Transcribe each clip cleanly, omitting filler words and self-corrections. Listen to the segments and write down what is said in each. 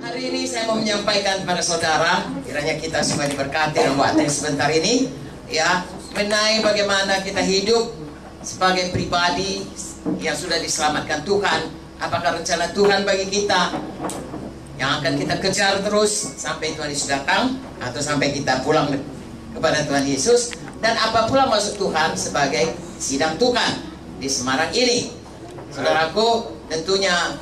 Hari ini saya mau menyampaikan kepada saudara, kiranya kita semua diberkati dalam waktu yang sebentar ini, ya, mengenai bagaimana kita hidup sebagai pribadi yang sudah diselamatkan Tuhan. Apakah rencana Tuhan bagi kita yang akan kita kejar terus sampai Tuhan Yesus datang, atau sampai kita pulang kepada Tuhan Yesus? Dan apa pula maksud Tuhan sebagai sidang Tuhan di Semarang ini? Saudaraku, tentunya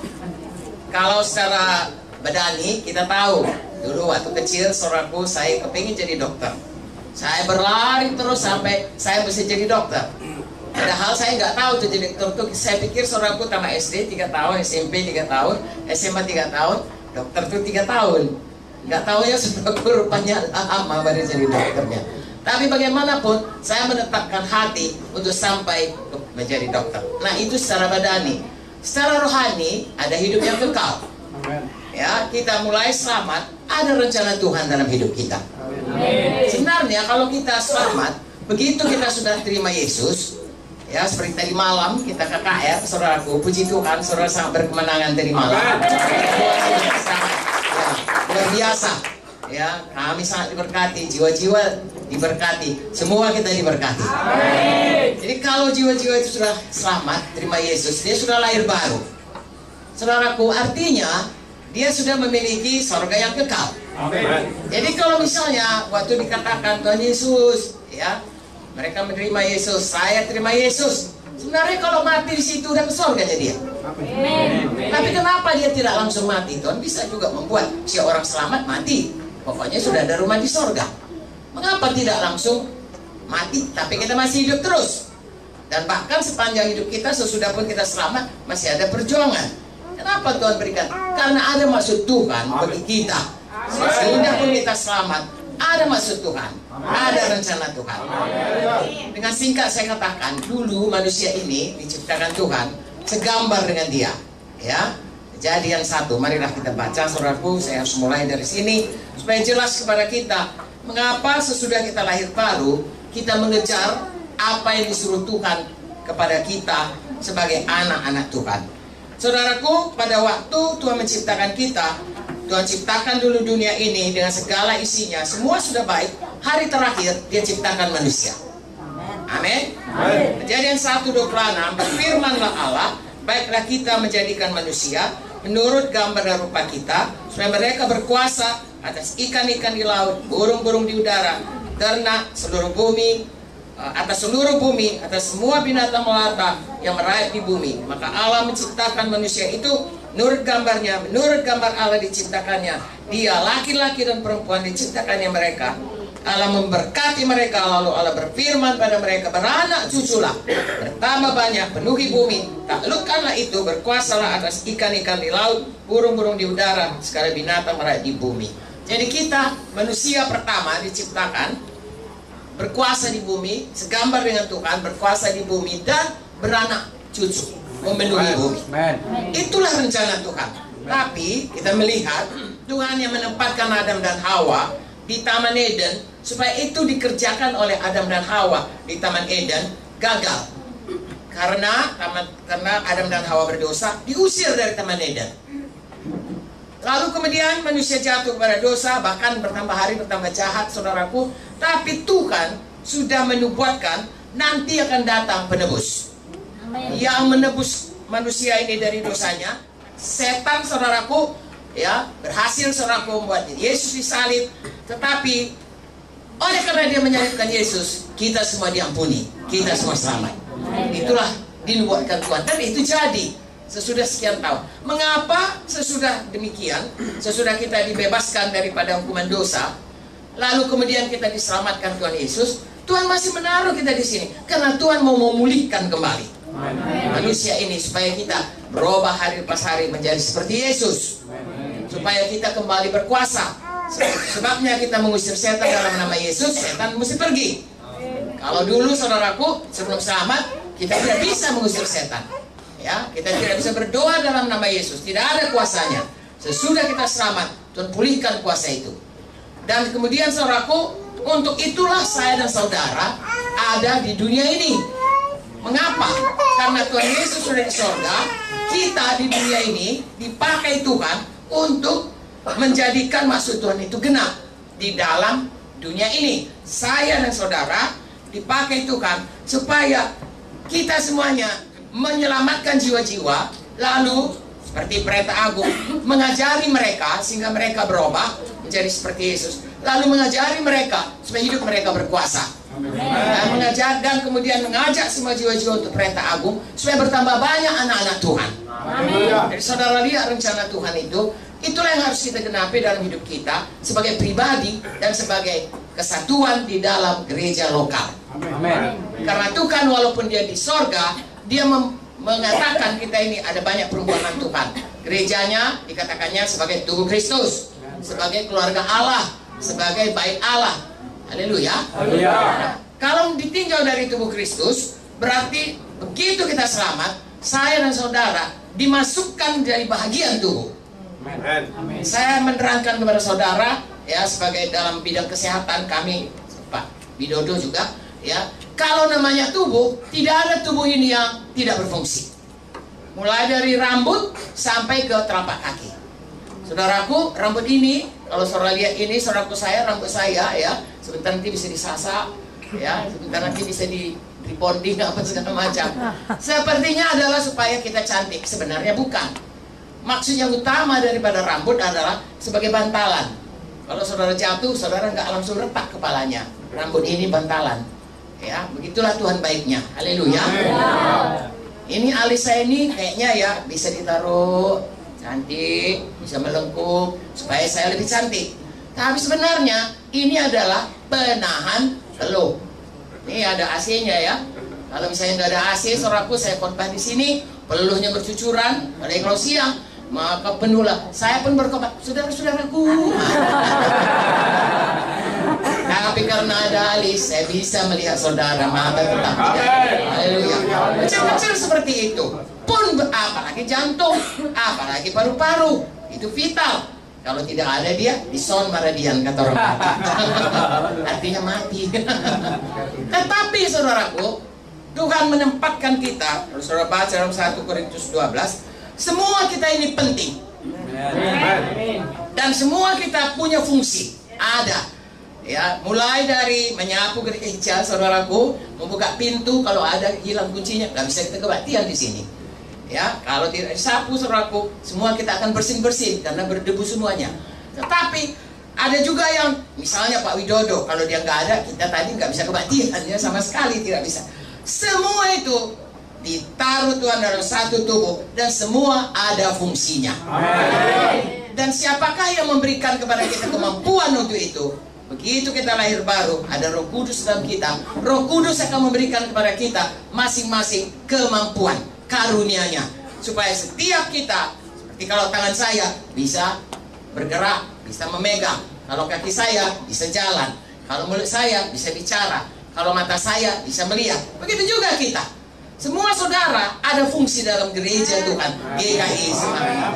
kalau secara badani kita tahu, dulu waktu kecil saudaraku, saya kepingin jadi dokter. Saya berlari terus sampai saya mesti jadi dokter. Padahal saya nggak tahu tuh jadi dokter. Saya pikir saudaraku tamat SD 3 tahun, SMP 3 tahun, SMA 3 tahun, dokter tuh 3 tahun. Nggak tahu ya saudaraku, rupanya lama baru jadi dokternya. Tapi bagaimanapun saya menetapkan hati untuk sampai menjadi dokter. Nah, itu secara badani. Secara rohani ada hidup yang kekal. Ya, kita mulai selamat, ada rencana Tuhan dalam hidup kita. Sebenarnya kalau kita selamat, begitu kita sudah terima Yesus, ya seperti tadi malam kita KKR, saudaraku, puji Tuhan, saudara sangat berkemenangan tadi malam. Luar biasa, ya, kami sangat diberkati, jiwa-jiwa diberkati, semua kita diberkati. Jadi kalau jiwa-jiwa itu sudah selamat, terima Yesus, dia sudah lahir baru. Saudaraku, artinya dia sudah memiliki surga yang kekal. Amin. Jadi kalau misalnya waktu dikatakan Tuhan Yesus, ya, mereka menerima Yesus, saya terima Yesus. Sebenarnya kalau mati di situ udah ke surganya dia. Amin. Tapi kenapa dia tidak langsung mati? Tuhan bisa juga membuat si orang selamat mati. Pokoknya sudah ada rumah di surga. Mengapa tidak langsung mati, tapi kita masih hidup terus? Dan bahkan sepanjang hidup kita, sesudah pun kita selamat, masih ada perjuangan. Kenapa Tuhan berikan? Karena ada maksud Tuhan bagi kita. Sesudah pun kita selamat, ada maksud Tuhan, ada rencana Tuhan. Dengan singkat saya katakan, dulu manusia ini diciptakan Tuhan segambar dengan dia. Ya, Kejadian 1. Marilah kita baca, saudaraku. Saya harus mulai dari sini supaya jelas kepada kita mengapa sesudah kita lahir baru kita mengejar apa yang disuruh Tuhan kepada kita sebagai anak-anak Tuhan. Saudaraku, pada waktu Tuhan menciptakan kita, Tuhan ciptakan dulu dunia ini dengan segala isinya, semua sudah baik. Hari terakhir dia ciptakan manusia. Amin. Kejadian 1:26, berfirmanlah Allah, baiklah kita menjadikan manusia menurut gambar dan rupa kita, supaya mereka berkuasa atas ikan-ikan di laut, burung-burung di udara, ternak seluruh bumi, atas seluruh bumi, atas semua binatang melata yang merayap di bumi. Maka Allah menciptakan manusia itu menurut gambarnya, menurut gambar Allah diciptakannya. Dia laki-laki dan perempuan diciptakannya mereka. Allah memberkati mereka, lalu Allah berfirman pada mereka, beranak cuculah, bertambah banyak, penuhi bumi, taklukkanlah itu, berkuasalah atas ikan-ikan di laut, burung-burung di udara, segala binatang merayap di bumi. Jadi kita, manusia pertama diciptakan berkuasa di bumi, segambar dengan Tuhan, berkuasa di bumi dan beranak cucu, memenuhi bumi. Itulah rencana Tuhan. Tapi kita melihat Tuhan yang menempatkan Adam dan Hawa di Taman Eden, supaya itu dikerjakan oleh Adam dan Hawa di Taman Eden, gagal. Karena Adam dan Hawa berdosa, diusir dari Taman Eden. Lalu kemudian manusia jatuh kepada dosa, bahkan bertambah hari bertambah jahat, saudaraku. Tapi Tuhan sudah menubuatkan nanti akan datang penebus. Amen. Yang menebus manusia ini dari dosanya. Setan, saudaraku, ya, berhasil saudaraku membuat Yesus disalib. Tetapi oleh karena dia menyalibkan Yesus, kita semua diampuni, kita semua selamat. Itulah dinubuatkan Tuhan, dan itu jadi sesudah sekian tahun. Mengapa sesudah demikian, sesudah kita dibebaskan daripada hukuman dosa, lalu kemudian kita diselamatkan Tuhan Yesus, Tuhan masih menaruh kita di sini karena Tuhan mau memulihkan kembali manusia ini supaya kita berubah hari pas hari menjadi seperti Yesus, supaya kita kembali berkuasa. Sebabnya kita mengusir setan dalam nama Yesus, setan mesti pergi. Kalau dulu saudaraku sebelum selamat kita tidak bisa mengusir setan. Ya, kita tidak bisa berdoa dalam nama Yesus, tidak ada kuasanya. Sesudah kita selamat, Tuhan pulihkan kuasa itu. Dan kemudian saudaraku, untuk itulah saya dan saudara ada di dunia ini. Mengapa? Karena Tuhan Yesus sudah di surga, kita di dunia ini dipakai Tuhan untuk menjadikan maksud Tuhan itu genap di dalam dunia ini. Saya dan saudara dipakai Tuhan supaya kita semuanya menyelamatkan jiwa-jiwa, lalu seperti Pendeta Agung mengajari mereka sehingga mereka berubah menjadi seperti Yesus, lalu mengajari mereka supaya hidup mereka berkuasa, dan mengajar dan kemudian mengajak semua jiwa-jiwa untuk Pendeta Agung supaya bertambah banyak anak-anak Tuhan. Jadi saudara lihat rencana Tuhan itu, itulah yang harus kita genapi dalam hidup kita sebagai pribadi dan sebagai kesatuan di dalam gereja lokal. Amin. Karena Tuhan walaupun dia di sorga, dia mengatakan kita ini ada banyak perumpamaan Tuhan. Gerejanya dikatakannya sebagai tubuh Kristus, sebagai keluarga Allah, sebagai bait Allah. Haleluya. Kalau ditinjau dari tubuh Kristus, berarti begitu kita selamat, saya dan saudara dimasukkan dari bahagian tubuh. Amin. Saya menerangkan kepada saudara, ya, sebagai dalam bidang kesehatan kami, Pak Widodo juga, ya, kalau namanya tubuh, tidak ada tubuh ini yang tidak berfungsi. Mulai dari rambut sampai ke telapak kaki. Saudaraku, rambut ini, kalau saudara lihat ini, saudaraku saya, rambut saya, ya, sebentar nanti bisa disasa, ya, sebentar nanti bisa di rebonding apa segala macam. Sepertinya adalah supaya kita cantik, sebenarnya bukan. Maksud yang utama daripada rambut adalah sebagai bantalan. Kalau saudara jatuh, saudara nggak langsung retak kepalanya. Rambut ini bantalan. Ya, begitulah Tuhan baiknya. Haleluya. Ini alis saya ini kayaknya ya bisa ditaruh cantik, bisa melengkung supaya saya lebih cantik. Tapi sebenarnya ini adalah penahan peluh. Ini ada AC-nya ya. Kalau misalnya nggak ada AC, saudaraku, saya khotbah di sini, peluhnya bercucuran, apalagi kalau siang, maka penuhlah. Saya pun berkhotbah, saudara-saudaraku. Tapi karena ada alis, saya bisa melihat saudara, mata tetap tidak. Haleluya. Kecil-kecil seperti itu. Pun apalagi jantung, apalagi paru-paru, itu vital. Kalau tidak ada dia, dison maradian kata orang Batak. Artinya mati. Tetapi saudaraku, Tuhan menempatkan kita, kalau saudara baca dalam 1 Korintus 12, semua kita ini penting. Dan semua kita punya fungsi. Ada. Ya, mulai dari menyapu gereja, saudaraku, membuka pintu, kalau ada hilang kuncinya, nggak bisa kita kebaktian di sini. Ya, kalau tidak disapu, saudaraku, semua kita akan bersin-bersin karena berdebu semuanya. Tetapi ada juga yang, misalnya Pak Widodo, kalau dia nggak ada, kita tadi nggak bisa kebaktian, ya, sama sekali tidak bisa. Semua itu ditaruh Tuhan dalam satu tubuh dan semua ada fungsinya. Amin. Dan siapakah yang memberikan kepada kita kemampuan untuk itu? Begitu kita lahir baru, ada Roh Kudus dalam kita. Roh Kudus akan memberikan kepada kita masing-masing kemampuan, karunia-Nya, supaya setiap kita, seperti kalau tangan saya bisa bergerak, bisa memegang, kalau kaki saya bisa jalan, kalau mulut saya bisa bicara, kalau mata saya bisa melihat. Begitu juga kita. Semua saudara ada fungsi dalam gereja Tuhan GKI Semarang.